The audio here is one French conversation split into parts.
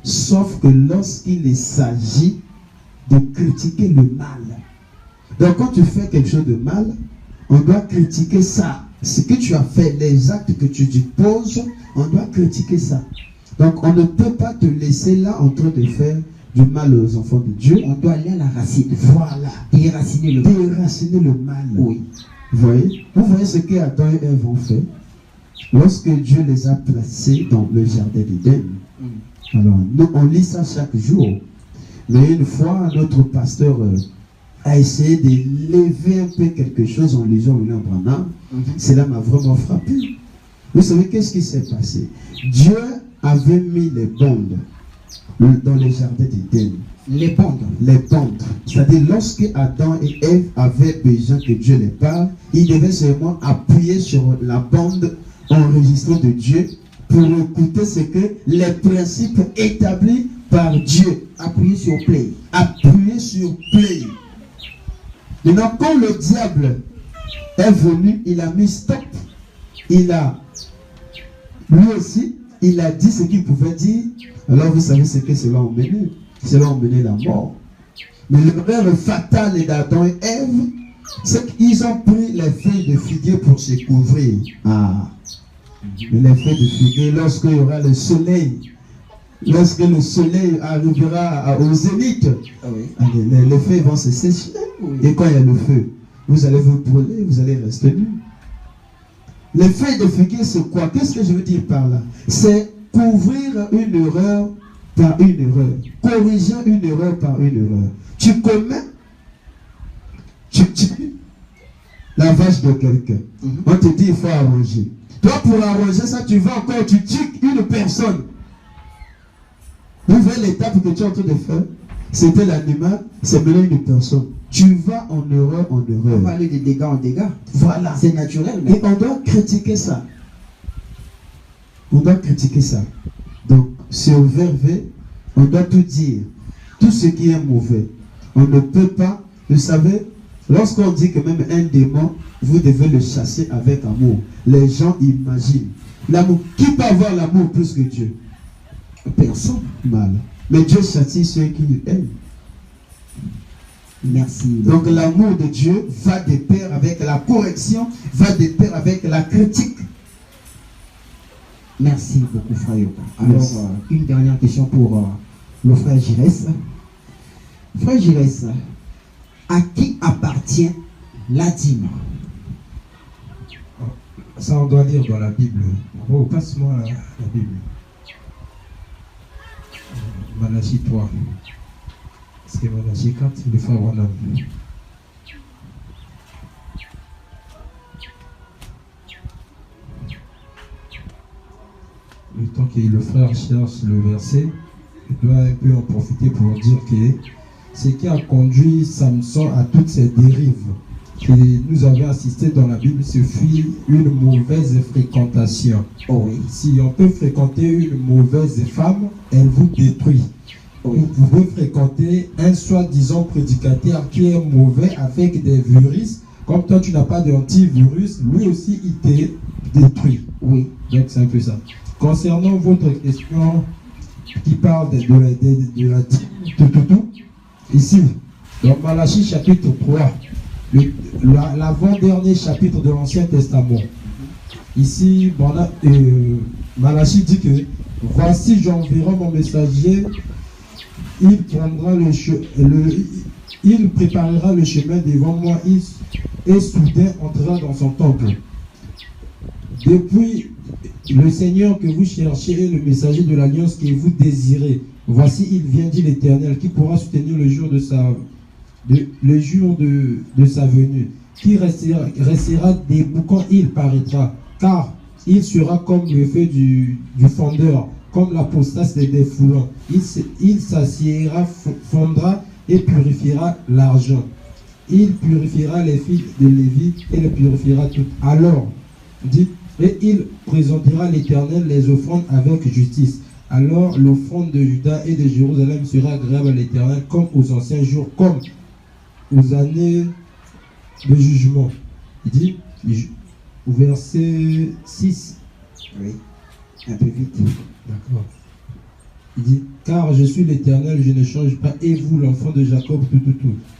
sauf que lorsqu'il s'agit de critiquer le mal. Donc quand tu fais quelque chose de mal, on doit critiquer ça. Ce que tu as fait, les actes que tu poses, on doit critiquer ça. Donc on ne peut pas te laisser là en train de faire du mal aux enfants de Dieu. On doit aller à la racine. Voilà. Déraciner le mal. Déraciner le mal. Oui. Vous voyez ce qu'Adam et Ève ont fait lorsque Dieu les a placés dans le jardin d'Éden. Alors, nous, on lit ça chaque jour. Mais une fois, notre pasteur a essayé de lever un peu quelque chose en lisant William Branham. Cela m'a vraiment frappé. Vous savez, qu'est-ce qui s'est passé? Dieu avait mis les bandes dans le jardin d'Éden. Les bandes. Les bandes. C'est-à-dire, lorsque Adam et Ève avaient besoin que Dieu les parle, ils devaient seulement appuyer sur la bande enregistrée de Dieu pour écouter ce que les principes établis par Dieu. Appuyer sur play. Appuyer sur play. Maintenant, quand le diable est venu, il a mis stop. Lui aussi, il a dit ce qu'il pouvait dire. Alors vous savez ce que cela a emmené. Cela a emmené la mort. Mais l'erreur fatale d'Adam et Ève, c'est qu'ils ont pris les feuilles de figuier pour se couvrir. Les feuilles de figuier, lorsqu'il y aura le soleil, lorsque le soleil arrivera au zénith, les feuilles vont se sécher. Et quand il y a le feu, vous allez vous brûler, vous allez rester nus. Les feuilles de figuier, c'est quoi? Qu'est-ce que je veux dire par là? C'est couvrir une erreur par une erreur. Corriger une erreur par une erreur. Tu commets, tu tues la vache de quelqu'un. On te dit il faut arranger. Toi, pour arranger ça, tu vas encore, tu tues une personne. Vous voyez l'étape que tu es en train de faire? C'était l'animal, c'est maintenant une personne. Tu vas en erreur, en erreur. On va aller de dégâts en dégâts. Voilà. C'est naturel. Mais... Et on doit critiquer ça. On doit critiquer ça. Donc, sur vervé, on doit tout dire. Tout ce qui est mauvais. On ne peut pas, vous savez, lorsqu'on dit que même un démon, vous devez le chasser avec amour. Les gens imaginent. L'amour. Qui peut avoir l'amour plus que Dieu? Personne. Mal. Mais Dieu châtie ceux qui aiment. Merci. Donc l'amour de Dieu va de pair avec la correction, va de pair avec la critique. Merci beaucoup, frère Yoka. Alors, une dernière question pour le frère Giresse. Frère Giresse, à qui appartient la dîme? Ça, on doit lire dans la Bible. Oh, passe-moi la Bible. Malachie 3. C'est Malachie 4, le frère Wanam. Le temps que le frère cherche le verset, il doit un peu en profiter pour dire que ce qui a conduit Samson à toutes ces dérives que nous avons assisté dans la Bible, ce fut une mauvaise fréquentation. Oh oui. Si on peut fréquenter une mauvaise femme, elle vous détruit. Oui. Vous pouvez fréquenter un soi-disant prédicateur qui est mauvais avec des virus. Comme toi, tu n'as pas d'antivirus, lui aussi, il te détruit. Oui. Donc, c'est un peu ça. Concernant votre question qui parle de la dîme, ici, dans Malachie chapitre 3, l'avant-dernier chapitre de l'Ancien Testament. Ici, Malachie dit que voici, j'enverrai mon messager, il préparera le chemin devant moi et soudain entrera dans son temple. Depuis le Seigneur que vous cherchez est le messager de l'alliance que vous désirez. Voici, il vient, dit l'Éternel, qui pourra soutenir le jour de sa venue, qui restera debout quand il paraîtra, car il sera comme le feu du fondeur, comme l'apostasie des défoulants. Il s'assiera, fondra et purifiera l'argent. Il purifiera les filles de Lévi et les purifiera toutes. Alors, dit, et il présentera l'Éternel les offrandes avec justice. Alors l'offrande de Juda et de Jérusalem sera agréable à l'Éternel comme aux anciens jours, comme aux années de jugement. Il dit, au verset 6. Oui, un peu vite. D'accord. Il dit, car je suis l'Éternel, je ne change pas, et vous, l'enfant de Jacob, tout.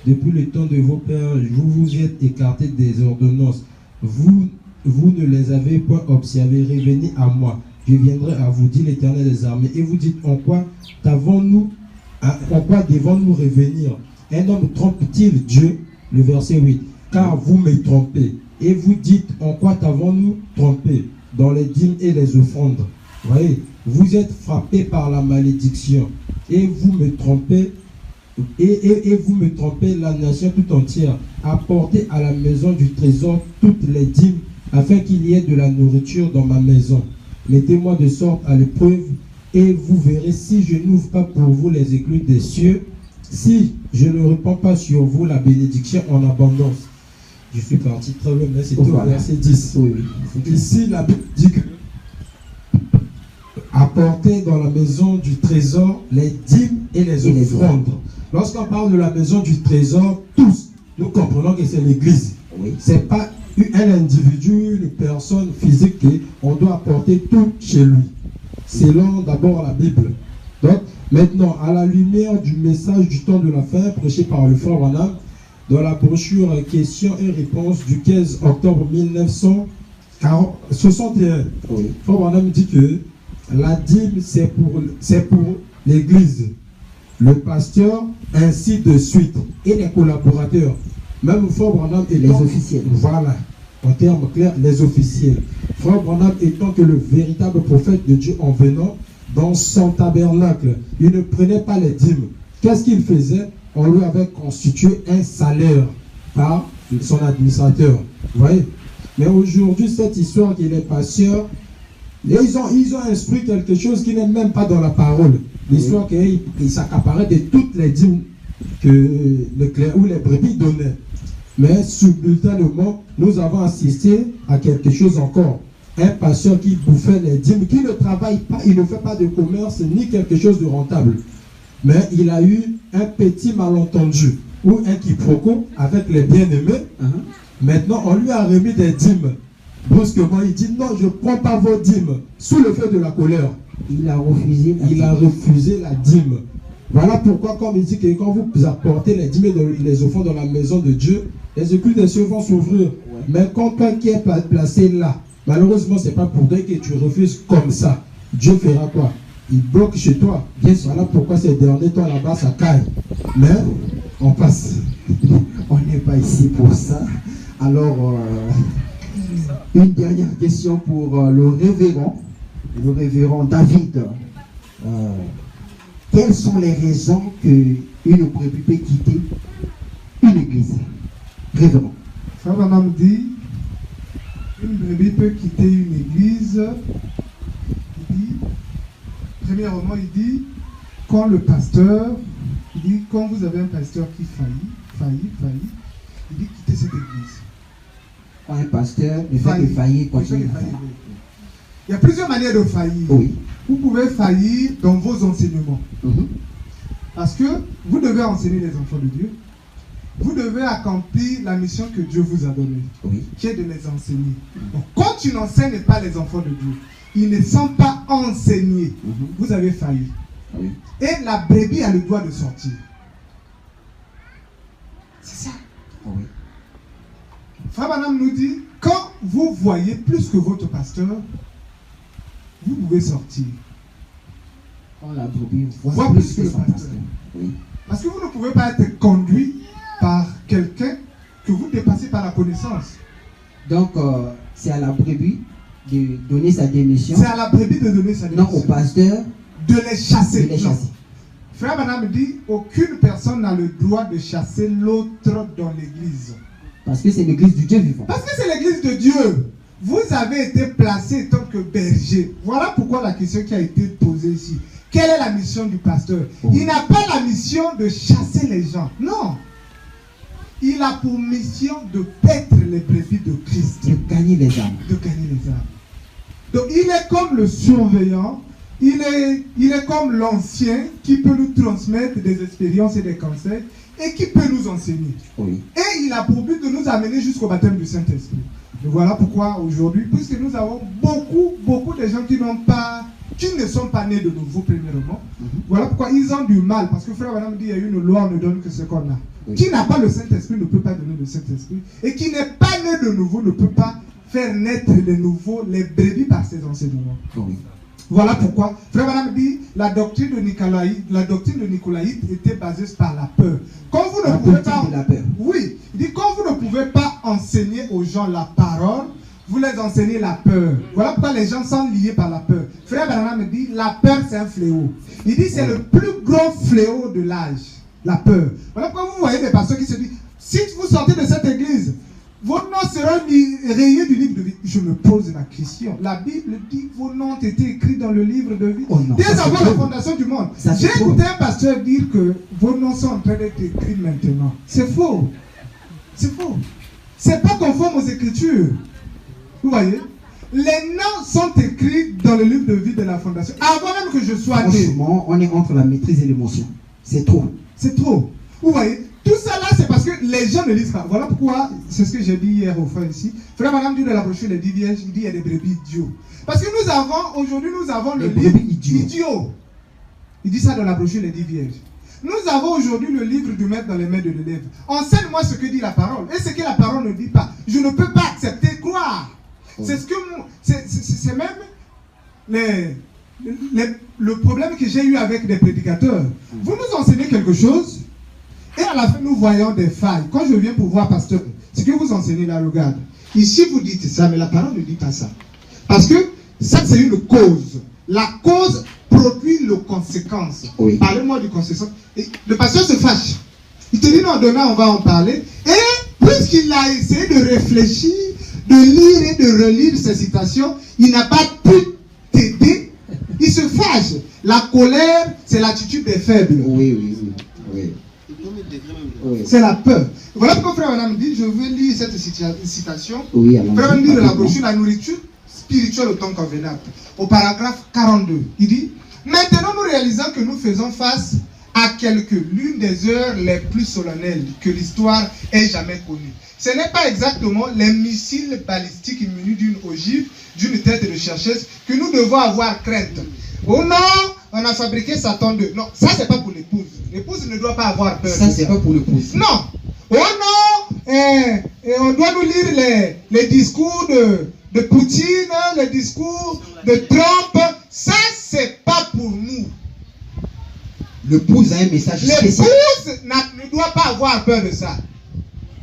Depuis le temps de vos pères, vous vous êtes écartés des ordonnances. Vous ne les avez point observées. Revenez à moi. Je viendrai à vous, dit l'Éternel des armées. Et vous dites, en quoi devons-nous revenir? Un homme trompe-t-il Dieu? Le verset 8. Car vous me trompez. Et vous dites, en quoi t'avons-nous trompé? Dans les dîmes et les offrandes. Voyez, vous êtes frappés par la malédiction. Et vous me trompez. Et vous me trompez, la nation tout entière. Apportez à la maison du trésor toutes les dîmes, afin qu'il y ait de la nourriture dans ma maison. Mettez-moi de sorte à l'épreuve, et vous verrez si je n'ouvre pas pour vous les écluses des cieux, si je ne répands pas sur vous la bénédiction en abondance. Je suis parti très loin, mais c'était au verset 10. Oui. Ici, la Bible dit que apporter dans la maison du trésor les dîmes et les offrandes. Lorsqu'on parle de la maison du trésor, tous, nous comprenons que c'est l'église. Oui. Ce n'est pas un individu, une personne physique, on doit apporter tout chez lui. Selon d'abord la Bible. Donc, maintenant, à la lumière du message du temps de la fin, prêché par le frère Branham, dans la brochure questions et réponses du 15 octobre 1961, Oui. frère Branham dit que la dîme, c'est pour l'église, le pasteur, ainsi de suite, et les collaborateurs. Même frère Branham et Les officiels. Voilà, en termes clairs, les officiels. Frère Branham étant que le véritable prophète de Dieu en venant dans son tabernacle, il ne prenait pas les dîmes. Qu'est-ce qu'il faisait? On lui avait constitué un salaire par son administrateur. Vous voyez? Mais aujourd'hui, cette histoire qu'il est pasteur, ils ont instruit quelque chose qui n'est même pas dans la parole. L'histoire qu'il s'accaparait de toutes les dîmes que le clerc ou les brebis donnaient. Mais simultanément, nous avons assisté à quelque chose encore. Un pasteur qui bouffait les dîmes, qui ne travaille pas, il ne fait pas de commerce ni quelque chose de rentable. Mais il a eu un petit malentendu ou un quiproquo avec les bien-aimés. Maintenant, on lui a remis des dîmes. Brusquement, il dit non, je ne prends pas vos dîmes. Sous le feu de la colère. Il a refusé la dîme. Voilà pourquoi, comme il dit que quand vous apportez les dîmes et les offrandes dans la maison de Dieu, les écluses des cieux vont s'ouvrir. Mais quand toi qui es placé là, malheureusement, ce n'est pas pour toi que tu refuses comme ça. Dieu fera quoi? Il bloque chez toi. Bien sûr, voilà pourquoi ces derniers temps là-bas, ça caille. Mais on passe. On n'est pas ici pour ça. Alors, une dernière question pour le révérend David. Quelles sont les raisons qu'une brebis peut quitter une église? Révérend. Frère Branham dit, une brebis peut quitter une église. Il dit, premièrement, il dit, quand le pasteur, il dit, quand vous avez un pasteur qui faillit, il dit, quittez cette église. Quand un pasteur ne fait que faillir, continue à faire. Il y a plusieurs manières de faillir. Oui. Vous pouvez faillir dans vos enseignements. Parce que vous devez enseigner les enfants de Dieu. Vous devez accomplir la mission que Dieu vous a donnée, qui est de les enseigner. Donc, quand tu n'enseignes pas les enfants de Dieu, ils ne sont pas enseignés. Vous avez failli. Et la brebis a le droit de sortir. C'est ça. Frère Branham nous dit, quand vous voyez plus que votre pasteur, vous pouvez sortir. Quand la brebis voit plus que son pasteur. Parce que vous ne pouvez pas être conduit par quelqu'un que vous dépassez par la connaissance. Donc, c'est à la brebis de donner sa démission. C'est à la brebis de donner sa démission. Non au pasteur de les chasser. De les chasser. Frère Branham dit, aucune personne n'a le droit de chasser l'autre dans l'église. Parce que c'est l'église du Dieu vivant. Parce que c'est l'église de Dieu. Vous avez été placé en tant que berger. Voilà pourquoi la question qui a été posée ici. Quelle est la mission du pasteur? Il n'a pas la mission de chasser les gens. Non. Il a pour mission de paître les brebis de Christ. De gagner les âmes. De gagner les âmes. Donc il est comme le surveillant. Il est comme l'ancien qui peut nous transmettre des expériences et des conseils et qui peut nous enseigner. Et il a pour but de nous amener jusqu'au baptême du Saint-Esprit. Et voilà pourquoi aujourd'hui, puisque nous avons beaucoup de gens qui n'ont pas qui ne sont pas nés de nouveau, premièrement. Voilà pourquoi ils ont du mal. Parce que frère Branham dit, il y a une loi, on ne donne que ce qu'on a. Oui. Qui n'a pas le Saint-Esprit ne peut pas donner le Saint-Esprit. Et qui n'est pas né de nouveau ne peut pas faire naître de nouveau les brebis par ses enseignements. Oui. Voilà pourquoi frère Branham dit, la doctrine de Nicolaïte était basée par la peur. Quand vous ne pouvez pas, oui, il dit, quand vous ne pouvez pas enseigner aux gens la parole, vous les enseignez la peur. Voilà pourquoi les gens sont liés par la peur. Frère Branham dit, la peur c'est un fléau. Il dit, c'est le plus grand fléau de l'âge, la peur. Voilà pourquoi vous voyez des pasteurs qui se disent, si vous sortez de cette église, vos noms seront rayés du livre de vie. Je me pose la question. La Bible dit que vos noms ont été écrits dans le livre de vie. Dès avant la fondation du monde. J'ai écouté un pasteur dire que vos noms sont en train d'être écrits maintenant. C'est faux. C'est faux. C'est pas conforme aux Écritures. Vous voyez? Les noms sont écrits dans le livre de vie de la fondation. Avant même que je sois né. Franchement, on est entre la maîtrise et l'émotion. C'est trop. C'est trop. Vous voyez? Tout ça là, c'est parce que les gens ne lisent pas. Voilà pourquoi, c'est ce que j'ai dit hier au frère ici. Frère Madame dit de la brochure les 10 vierges, il dit il y a des brebis idiots. Parce que nous avons, aujourd'hui, nous avons le livre idiot. Il dit ça dans la brochure les 10 vierges. Nous avons aujourd'hui le livre du maître dans les mains de l'élève. Enseigne-moi ce que dit la parole. Et ce que la parole ne dit pas. Je ne peux pas accepter croire. C'est ce que c'est même le problème que j'ai eu avec des prédicateurs. Vous nous enseignez quelque chose. Et à la fin, nous voyons des failles. Quand je viens pour voir pasteur, ce que vous enseignez là, regarde. Ici, vous dites ça, mais la parole ne dit pas ça. Parce que ça, c'est une cause. La cause produit les conséquences. Oui. Parlez-moi des conséquences. Et le pasteur se fâche. Il te dit, non, demain, on va en parler. Et puisqu'il a essayé de réfléchir, de lire et de relire ces citations, il n'a pas pu t'aider. Il se fâche. La colère, c'est l'attitude des faibles. Oui. C'est la peur. Voilà pourquoi frère Madame dit, je veux lire cette citation. Oui, frère Madame dit de la brochure, la nourriture spirituelle au temps convenable. Au paragraphe 42, il dit, maintenant nous réalisons que nous faisons face à l'une des heures les plus solennelles que l'histoire ait jamais connues. Ce n'est pas exactement les missiles balistiques munis d'une ogive, d'une tête de chercheuse que nous devons avoir crainte. Oh non, on a fabriqué Satan 2. Non, ça c'est pas pour l'épouse. L'épouse ne doit pas avoir peur. Ça c'est pas pour l'épouse. Non. Oh non, on doit nous lire les discours de Poutine, les discours de Trump. Ça c'est pas pour nous. L'épouse a un message spécial. L'épouse ne doit pas avoir peur de ça.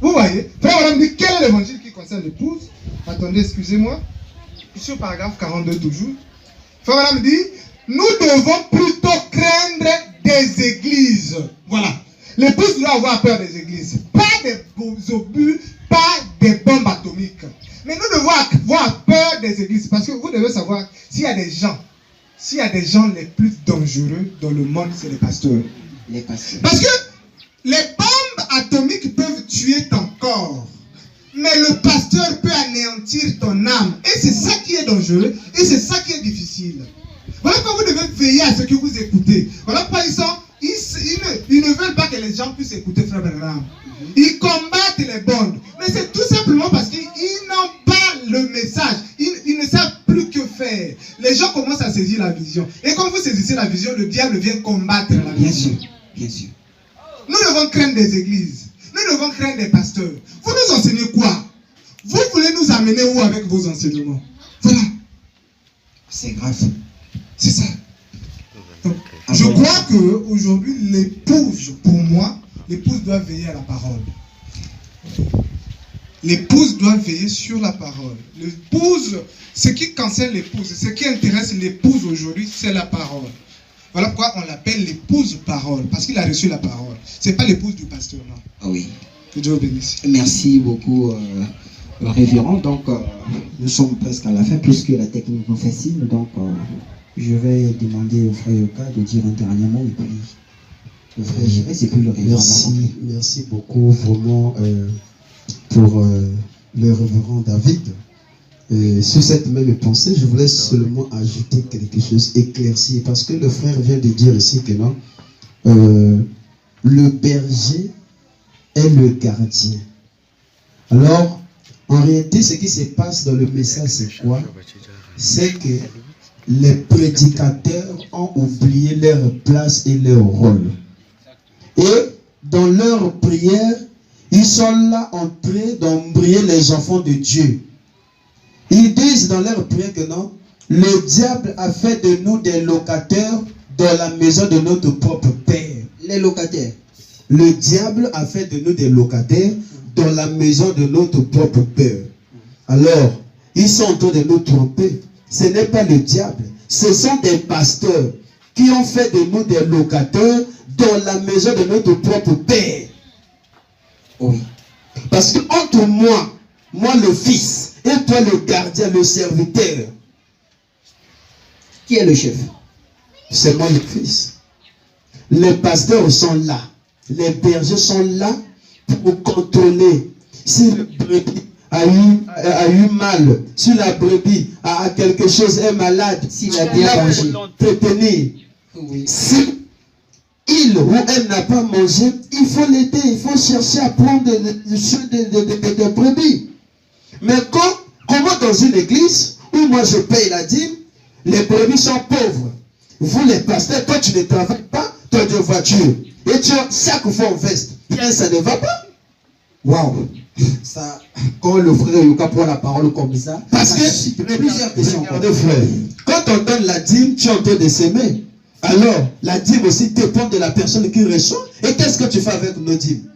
Vous voyez? Frère, on me dit quel est l'évangile qui concerne l'épouse? Attendez, excusez-moi. Sur paragraphe 42 toujours. Frère, madame dit, nous devons plutôt craindre des églises. Voilà. L'épouse doit avoir peur des églises. Pas des obus, pas des bombes atomiques. Mais nous devons avoir peur des églises. Parce que vous devez savoir, s'il y a des gens les plus dangereux dans le monde, c'est les pasteurs. Les pasteurs. Parce que les bombes atomiques peuvent tuer ton corps. Mais le pasteur peut anéantir ton âme. Et c'est ça qui est dangereux. Et c'est ça qui est difficile. Voilà pourquoi vous devez veiller à ce que vous écoutez. Voilà pourquoi ils ne veulent pas que les gens puissent écouter Frère Branham. Ils combattent les bandes. Mais c'est tout simplement parce qu'ils n'ont pas le message. Ils ne savent plus que faire. Les gens commencent à saisir la vision. Et quand vous saisissez la vision, le diable vient combattre la vision. Bien sûr. Nous devons craindre des églises. Nous devons craindre des pasteurs. Vous nous enseignez quoi? Vous voulez nous amener où avec vos enseignements? Voilà. C'est grave. C'est ça. Donc, je crois qu'aujourd'hui, l'épouse, pour moi, l'épouse doit veiller à la parole. L'épouse doit veiller sur la parole. L'épouse, ce qui concerne l'épouse, ce qui intéresse l'épouse aujourd'hui, c'est la parole. Voilà pourquoi on l'appelle l'épouse parole, parce qu'il a reçu la parole. Ce n'est pas l'épouse du pasteur, non. Ah oui. Que Dieu vous bénisse. Merci beaucoup, révérend. Donc, nous sommes presque à la fin, puisque la technique nous fait signe. Donc, je vais demander au frère Yoka de dire un dernier mot, et puis le frère Giresse, et puis le révérend. Merci beaucoup, vraiment, pour le révérend David. Sur cette même pensée, je voulais seulement ajouter quelque chose, éclaircir, parce que le frère vient de dire ici que non, le berger est le gardien. Alors, en réalité, ce qui se passe dans le message, c'est quoi? C'est que les prédicateurs ont oublié leur place et leur rôle. Et dans leur prière, ils sont là en train d'embrouiller les enfants de Dieu. Ils disent dans leur prière que non, le diable a fait de nous des locataires dans la maison de notre propre Père. Les locataires. Le diable a fait de nous des locataires dans la maison de notre propre Père. Alors, ils sont en train de nous tromper. Ce n'est pas le diable. Ce sont des pasteurs qui ont fait de nous des locataires dans la maison de notre propre Père. Oui. Parce que entre moi le fils, et toi le gardien, le serviteur, qui est le chef? C'est moi le fils. Les pasteurs sont là. Les bergers sont là pour contrôler. Si le brebis a eu mal, si la brebis a quelque chose, est malade, s'il a bien mangé, l'entretenir. Oui. Si il ou elle n'a pas mangé, il faut l'aider, il faut chercher à prendre des brebis. Mais comment dans une église où moi je paye la dîme, les brebis sont pauvres. Vous les pasteurs, toi tu ne travailles pas, tu as des voitures. Et tu as chaque fois en veste. Bien, ça ne va pas. Waouh. Ça, quand le frère Yuka prend la parole comme ça, parce que plusieurs questions. Regardez frère, quand on donne la dîme, tu es en train de s'aimer. Alors, la dîme aussi dépend de la personne qui reçoit. Et qu'est-ce que tu fais avec nos dîmes?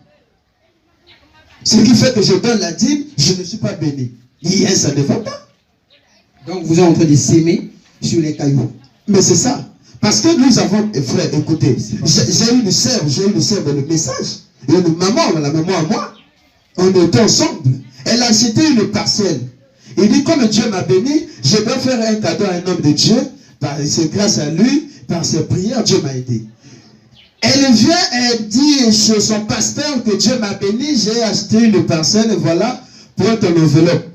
Ce qui fait que je donne la dîme, je ne suis pas béni. Hier, ça ne va pas. Donc, vous êtes en train de s'aimer sur les cailloux. Mais c'est ça. Parce que nous avons, frère, écoutez, j'ai une sœur dans le message. Et une maman, la maman à moi, on était ensemble. Elle a acheté une parcelle. Il dit, comme Dieu m'a béni, je dois faire un cadeau à un homme de Dieu. C'est grâce à lui, par ses prières, Dieu m'a aidé. Elle vient, elle dit chez son pasteur que Dieu m'a béni, j'ai acheté une parcelle, et voilà, prends ton enveloppe.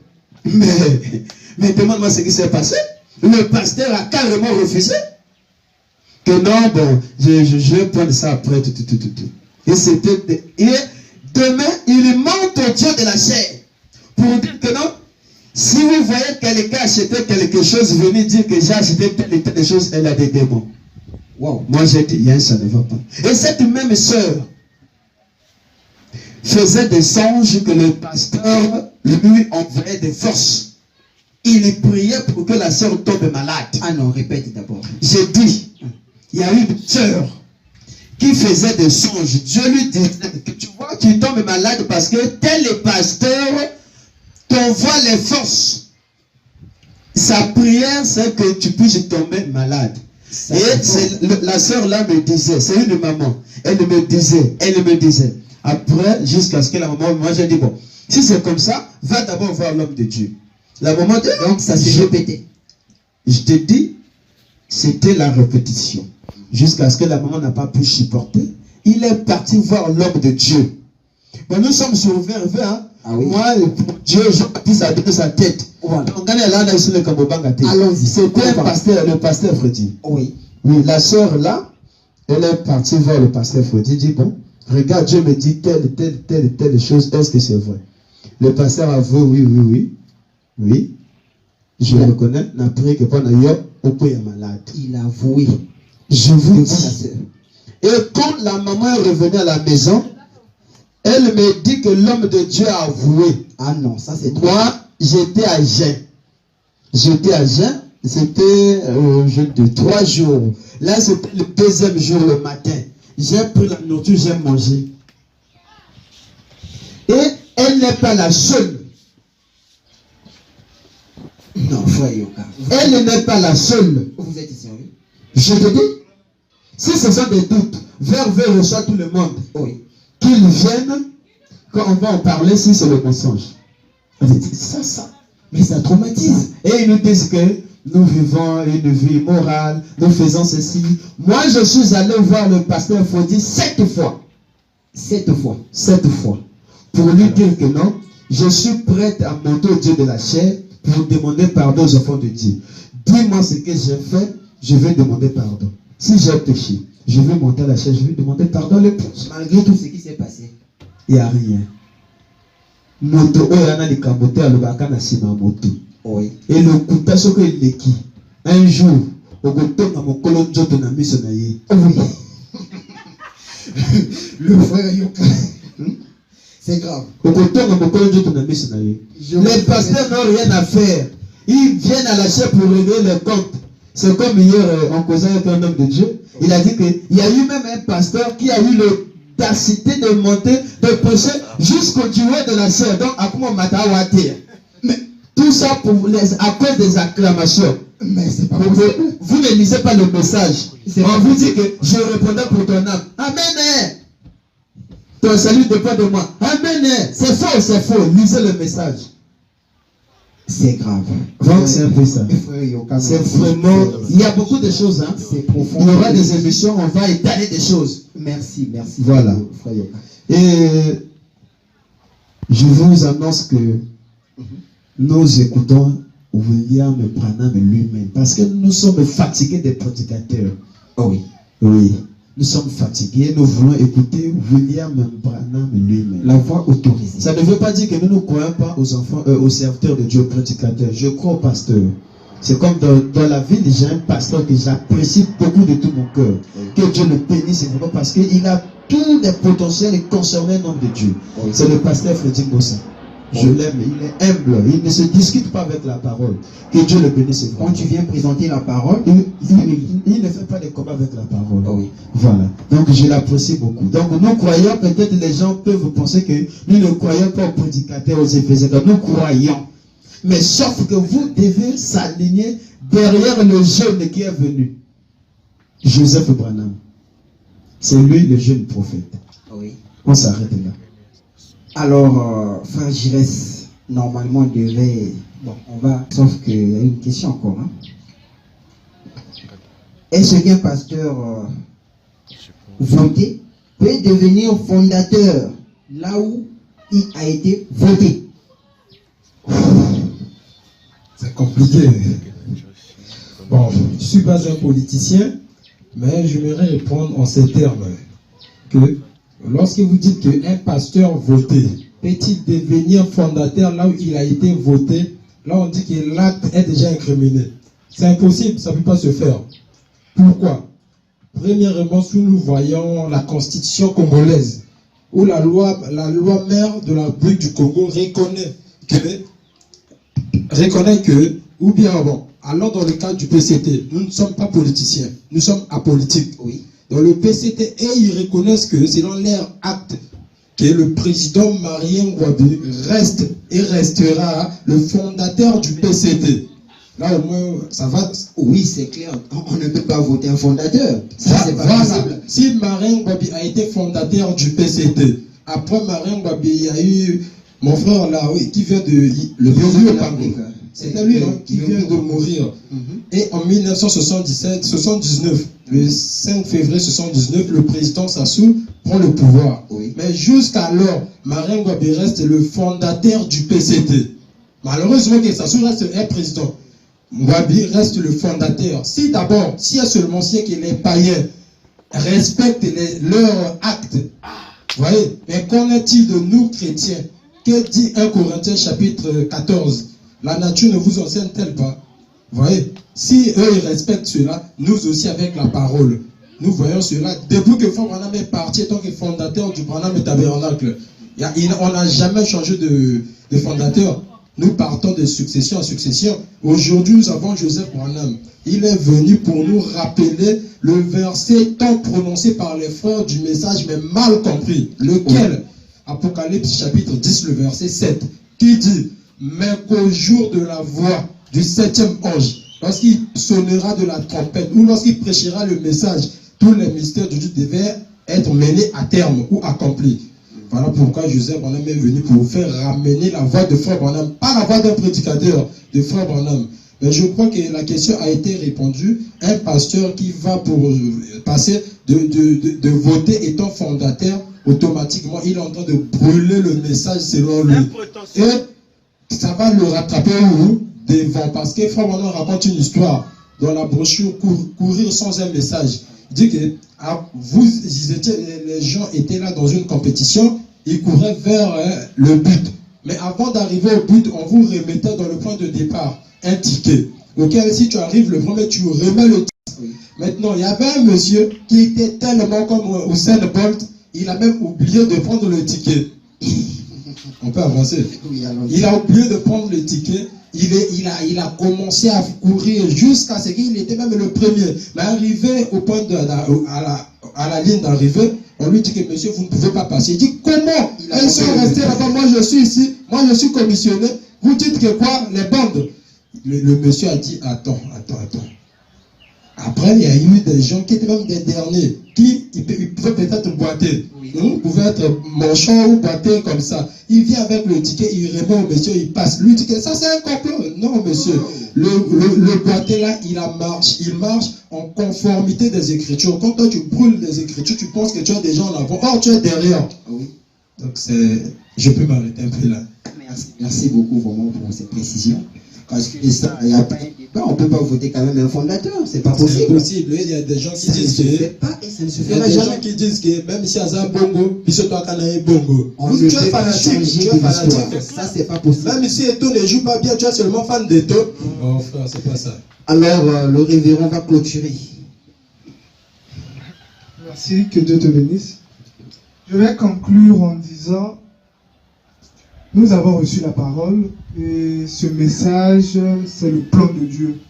Mais demande-moi ce qui s'est passé. Le pasteur a carrément refusé. Que non, bon, je vais prendre ça après, Et demain, il monte au Dieu de la chair. Pour dire que non, si vous voyez quelqu'un acheter quelque chose, venez dire que j'ai acheté telle et telle chose, elle a des démons. Wow. Moi j'ai dit, ça ne va pas. Et cette même sœur faisait des songes que le pasteur lui envoyait des forces. Il priait pour que la sœur tombe malade. Ah non, répète d'abord. J'ai dit, il y a une sœur qui faisait des songes. Dieu lui disait que tu vois, tu tombes malade parce que tel pasteur t'envoie les forces. Sa prière, c'est que tu puisses tomber malade. Et la sœur là me disait, c'est une maman, elle me disait. Après, jusqu'à ce que la maman, moi j'ai dit, bon, si c'est comme ça, va d'abord voir l'homme de Dieu. La maman dit, donc ça s'est répété. Je te dis, c'était la répétition. Jusqu'à ce que la maman n'a pas pu supporter. Il est parti voir l'homme de Dieu. Bon, nous sommes sur 20, hein? Ah oui. Moi, Dieu, Jean-Baptiste a donné sa tête. Voilà. Donc, allons-y. C'était le pasteur Freddy. Oui. Oui, la sœur là, elle est partie voir le pasteur Freddy. Dit, bon, regarde, Dieu me dit telle chose, est-ce que c'est vrai? Le pasteur avoue, oui. Je le reconnais, n'a prié que pendant au est malade. Il a avoué. Je vous dis. Et quand la maman est revenue à la maison, elle me dit que l'homme de Dieu a avoué. Ah non, ça c'est trop. Moi, j'étais à jeun. C'était jeûne de 3 jours. Là, c'était le 2e jour, le matin. J'ai pris la nourriture, j'ai mangé. Et elle n'est pas la seule. Non, frère Yoka. Elle n'est pas la seule. Vous êtes sérieux? Je te dis, si ce sont des doutes, vers reçoit tout le monde. Oui. Qu'ils viennent, quand on va en parler, si c'est le mensonge. On dit, ça. Mais ça traumatise. Et ils nous disent que nous vivons une vie morale, nous faisons ceci. Moi, je suis allé voir le pasteur Fodi 7 fois. 7 fois. 7 fois. Pour lui dire que non, je suis prête à monter au Dieu de la chair pour demander pardon aux enfants de Dieu. Dis-moi ce que j'ai fait, je vais demander pardon. Si j'ai péché, je vais monter à la chair, je vais demander pardon à l'épouse. Malgré tout ce qui s'est passé. Il n'y a rien. Moto, il y a des camotés à l'obaka na sima moto. Oui. Et le couteau, ce que il est qui? un jour, au kotonga mokolo nzoto na miso na ye. Oui. Le frère Yoka. C'est grave. Au kotonga mokolo nzoto na miso na ye. Les pasteurs n'ont rien à faire. Ils viennent à la chaire pour régler les comptes. C'est comme hier, on causait avec un homme de Dieu. Il a dit qu'il y a eu même un pasteur qui a eu l'audacité de monter, de prêcher jusqu'au duo de la chair. Donc, à comment Matawati. Mais tout ça à cause des acclamations. Mais c'est pas possible. Vous ne lisez pas le message. On vous dit que je répondais pour ton âme. Amen. Ton salut dépend de moi. Amen. C'est faux. Lisez le message. C'est grave. Donc c'est un peu ça. C'est vraiment. Il y a beaucoup de choses. Hein. C'est profond. Il y aura des émissions, on va étaler des choses. Merci. Voilà. Frère Yoka. Et je vous annonce que nous écoutons William Branham lui-même. Parce que nous sommes fatigués des prédicateurs. Oh oui. Oui. Nous sommes fatigués, nous voulons écouter William Branham lui-même. La voix autorisée. Ça ne veut pas dire que nous ne croyons pas aux enfants, aux serviteurs de Dieu, aux prédicateurs. Je crois au pasteur. C'est comme dans la ville, j'ai un pasteur que j'apprécie beaucoup de tout mon cœur. Que Dieu le bénisse vraiment parce qu'il a tous les potentiels concernant un homme de Dieu. C'est le pasteur Frédéric Bossa. Je l'aime, il est humble, il ne se discute pas avec la parole. Que Dieu le bénisse. Quand tu viens présenter la parole, il ne fait pas de combat avec la parole. Oh oui. Voilà. Donc je l'apprécie beaucoup. Donc nous croyons, peut-être les gens peuvent penser que nous ne croyons pas aux prédicateurs, aux éphésiens. Nous croyons. Mais sauf que vous devez s'aligner derrière le jeune qui est venu. Joseph Branham. C'est lui le jeune prophète. Oui. On s'arrête là. Alors, frère Gires, normalement, il devait... Bon, on va... Sauf qu'il y a une question encore. Hein. Est-ce qu'un pasteur voté peut devenir fondateur là où il a été voté? C'est compliqué. Bon, je ne suis pas un politicien, mais j'aimerais répondre en ces termes. Que lorsque vous dites qu'un pasteur voté peut-il devenir fondateur là où il a été voté, là on dit que l'acte est déjà incriminé. C'est impossible, ça ne peut pas se faire. Pourquoi? Premièrement, si nous voyons la constitution congolaise, où la loi mère de la République du Congo reconnaît que, ou bien bon, alors dans le cadre du PCT, nous ne sommes pas politiciens, nous sommes apolitiques. Oui. Dans le PCT, et ils reconnaissent que selon leur acte, que le président Marien Ngouabi reste et restera le fondateur du PCT. Là au moins, ça va. Oui, c'est clair. On ne peut pas voter un fondateur. Ça, c'est pas possible. Si Marien Ngouabi a été fondateur du PCT, après Marien Ngouabi, il y a eu mon frère là, oui, qui vient de le vieux Pango. C'est lui qui vient de mourir. Et en 1979, le 5 février 1979, le président Sassou prend le pouvoir. Oui. Mais jusqu'alors, Marien Ngouabi reste le fondateur du PCT. Malheureusement que Sassou reste un président. Ngouabi reste le fondateur. Si d'abord, si seulement si que les païens respectent leurs actes, vous voyez, mais qu'en est-il de nous chrétiens? Que dit 1 Corinthiens chapitre 14? La nature ne vous enseigne-t-elle pas? Vous voyez, si eux ils respectent cela, nous aussi avec la parole, nous voyons cela. Depuis que Frère Branham est parti, tant que fondateur du Branham Tabernacle, on n'a jamais changé de fondateur. Nous partons de succession en succession. Aujourd'hui, nous avons Joseph Branham. Il est venu pour nous rappeler le verset tant prononcé par les frères du message, mais mal compris. Lequel? Apocalypse chapitre 10, le verset 7, qui dit: mais qu'au jour de la voix du 7e ange, lorsqu'il sonnera de la trompette, ou lorsqu'il prêchera le message, tous les mystères de Dieu devaient être menés à terme ou accomplis. Voilà pourquoi Joseph Branham est venu pour vous faire ramener la voix de Frère Branham, pas la voix d'un prédicateur, de Frère Branham. Mais je crois que la question a été répondue. Un pasteur qui va pour passer de voter étant fondateur, automatiquement, il est en train de brûler le message selon lui. Et ça va le rattraper où? Devant. Parce que Frère Branham raconte une histoire dans la brochure Courir sans un message. Il dit que les gens étaient là dans une compétition, ils couraient vers le but. Mais avant d'arriver au but, on vous remettait dans le point de départ un ticket. Ok, si tu arrives le premier, tu remets le ticket. Maintenant, il y avait un monsieur qui était tellement comme Usain Bolt, il a même oublié de prendre le ticket. On peut avancer. Il a oublié de prendre le ticket. Il a commencé à courir jusqu'à ce qu'il était même le premier. Mais arrivé au point à la ligne d'arrivée, on lui dit que monsieur, vous ne pouvez pas passer. Il dit comment? Ils sont restés là-bas. Moi, je suis ici. Moi, je suis commissionné. Vous dites que quoi? Les bandes. Le monsieur a dit attends. Après, il y a eu des gens qui étaient même des derniers, qui ils pouvaient peut-être boiter. Ils pouvaient être manchants ou boiter comme ça. Il vient avec le ticket, il remet au monsieur, il passe. Lui dit que ça c'est un complot. Non, monsieur. Le boité là, il marche en conformité des Écritures. Quand toi tu brûles les Écritures, tu penses que tu as des gens en avant. Or, tu es derrière. Donc je peux m'arrêter un peu là. Merci beaucoup vraiment pour cette précision. Parce que ça, il n'y a pas un débat, on ne peut pas voter quand même un fondateur, c'est pas possible. C'est possible, il y a des gens qui disent que. Ça ne se fait pas et ça ne se Il y a fera des jamais. gens qui disent que même si Aza Bongo, il se doit canner Bongo. On ne peut pas changer de l'histoire. Ça, c'est pas possible. Même si Eto ne joue pas bien, tu es seulement fan d'Eto. Oh frère, c'est pas ça. Alors, le révérend va clôturer. Merci, que Dieu te bénisse. Je vais conclure en disant, nous avons reçu la parole et ce message, c'est le plan de Dieu.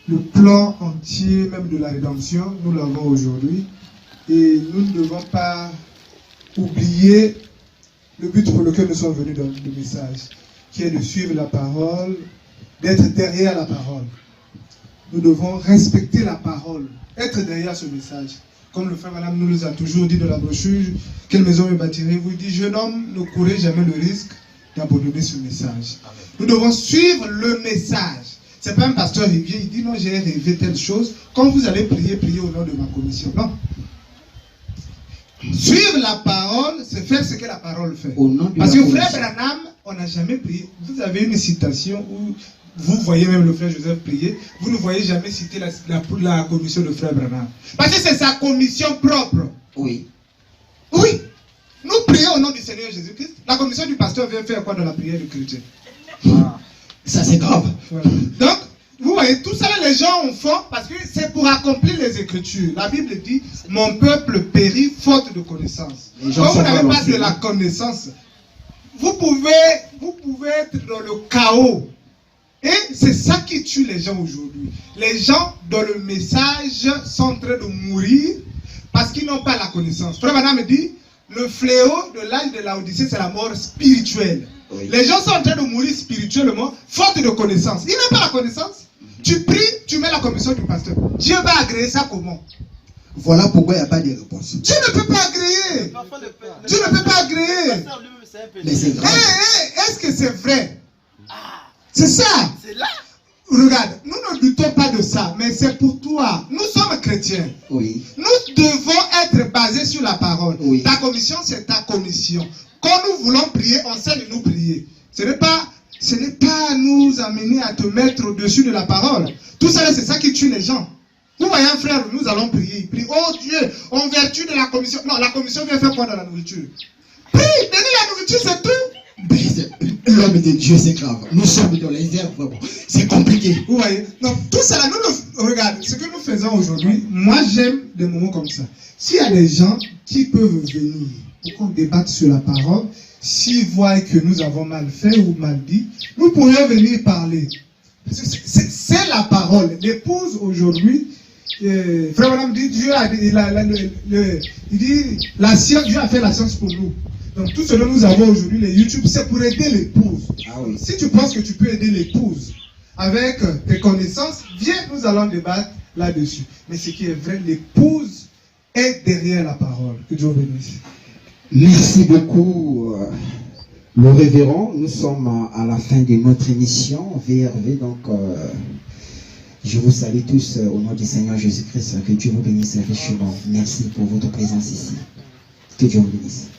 Le plan entier même de la rédemption, nous l'avons aujourd'hui. Et nous ne devons pas oublier le but pour lequel nous sommes venus dans le message, qui est de suivre la parole, d'être derrière la parole. Nous devons respecter la parole, être derrière ce message. Comme le frère Madame nous a toujours dit dans la brochure, quelle maison me bâtirez-vous? Il dit, jeune homme, ne courez jamais le risque d'abandonner ce message. Nous devons suivre le message. C'est pas un pasteur qui vient, il dit, non, j'ai rêvé telle chose. Quand vous allez prier, priez au nom de ma commission. Non. Suivre la parole, c'est faire ce que la parole fait. Parce que frère Branham, on n'a jamais prié. Vous avez une citation où vous voyez même le frère Joseph prier, vous ne voyez jamais citer la commission de frère Branham. Parce que c'est sa commission propre. Oui. Oui. Nous prions au nom du Seigneur Jésus-Christ. La commission du pasteur vient faire quoi dans la prière du chrétien? Ça, c'est grave. Voilà. Donc, vous voyez, tout ça, les gens en font parce que c'est pour accomplir les Écritures. La Bible dit, mon peuple périt faute de connaissance. Quand vous n'avez pas de la connaissance, vous pouvez être dans le chaos. Et c'est ça qui tue les gens aujourd'hui. Les gens, dans le message, sont en train de mourir parce qu'ils n'ont pas la connaissance. Frère Madame me dit, le fléau de l'âge de l'Odyssée, c'est la mort spirituelle. Oui. Les gens sont en train de mourir spirituellement, faute de connaissance. Ils n'ont pas la connaissance. Tu pries, tu mets la commission du pasteur. Dieu va agréer ça comment? Voilà pourquoi il n'y a pas de réponse. Dieu ne peut pas agréer. Dieu ne peut pas agréer. Mais c'est grave. Est-ce que c'est vrai? C'est ça. C'est là. Regarde, nous ne doutons pas de ça, mais c'est pour toi. Nous sommes chrétiens. Oui. Nous devons être basés sur la parole. Oui. Ta commission, c'est ta commission. Quand nous voulons prier, on sait de nous prier. Ce n'est pas nous amener à te mettre au-dessus de la parole. Tout ça, c'est ça qui tue les gens. Vous voyez un frère, nous allons prier. Il prie, oh Dieu, en vertu de la commission. Non, la commission vient faire quoi dans la nourriture? Prie, donnez la nourriture, c'est tout. L'homme de Dieu, c'est grave. Nous sommes dans les airs, vraiment. C'est compliqué. Vous voyez? Donc, tout cela, regarde, ce que nous faisons aujourd'hui, moi j'aime des moments comme ça. S'il y a des gens qui peuvent venir pour qu'on débatte sur la parole, s'ils voient que nous avons mal fait ou mal dit, nous pourrions venir parler. C'est la parole. L'épouse aujourd'hui, frère Madame dit, Dieu a dit, il dit, la science, Dieu a fait la science pour nous. Donc tout ce que nous avons aujourd'hui, les YouTube, c'est pour aider l'épouse. Ah oui. Si tu penses que tu peux aider l'épouse avec tes connaissances, viens, nous allons débattre là-dessus. Mais ce qui est vrai, l'épouse est derrière la parole. Que Dieu bénisse. Merci beaucoup, le révérend. Nous sommes à la fin de notre émission VRV. Donc, je vous salue tous au nom du Seigneur Jésus-Christ. Que Dieu vous bénisse richement. Merci pour votre présence ici. Que Dieu vous bénisse.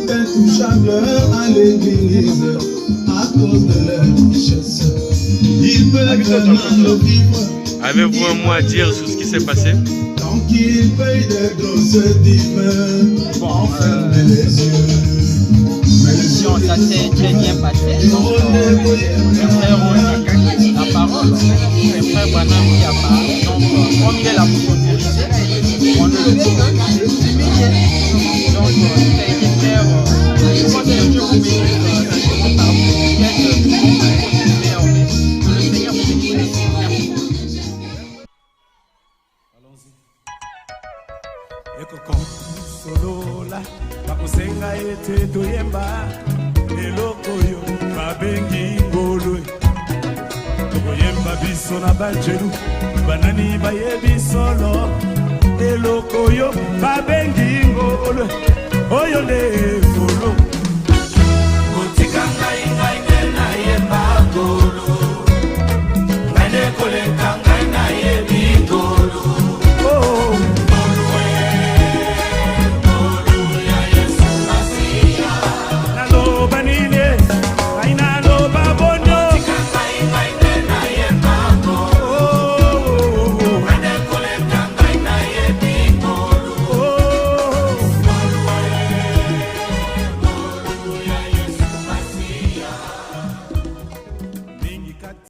intouchables à l'église à cause de leur richesse. Ils peuvent mal vivre. Avez-vous un mot à dire sur ce qui s'est passé? Tant qu'ils payent des grosses dîmes, on ferme les yeux. Ça s'est très bien passé. Donc, le frère Ronald a dit la parole. Le frère Branham qui a parlé. Donc, comme il est là pour autoriser, on ne le peut que souligner. Donc, ça a été très. Je pense que Dieu vous bénisse. Par vous, que le Seigneur vous bénisse. Solola, bakusenga ete toyemba, eloko yo babengi ngolwe. Toyemba biso na banjelu, banani bayebi solo, eloko yo babengi ngolwe. Oyo nde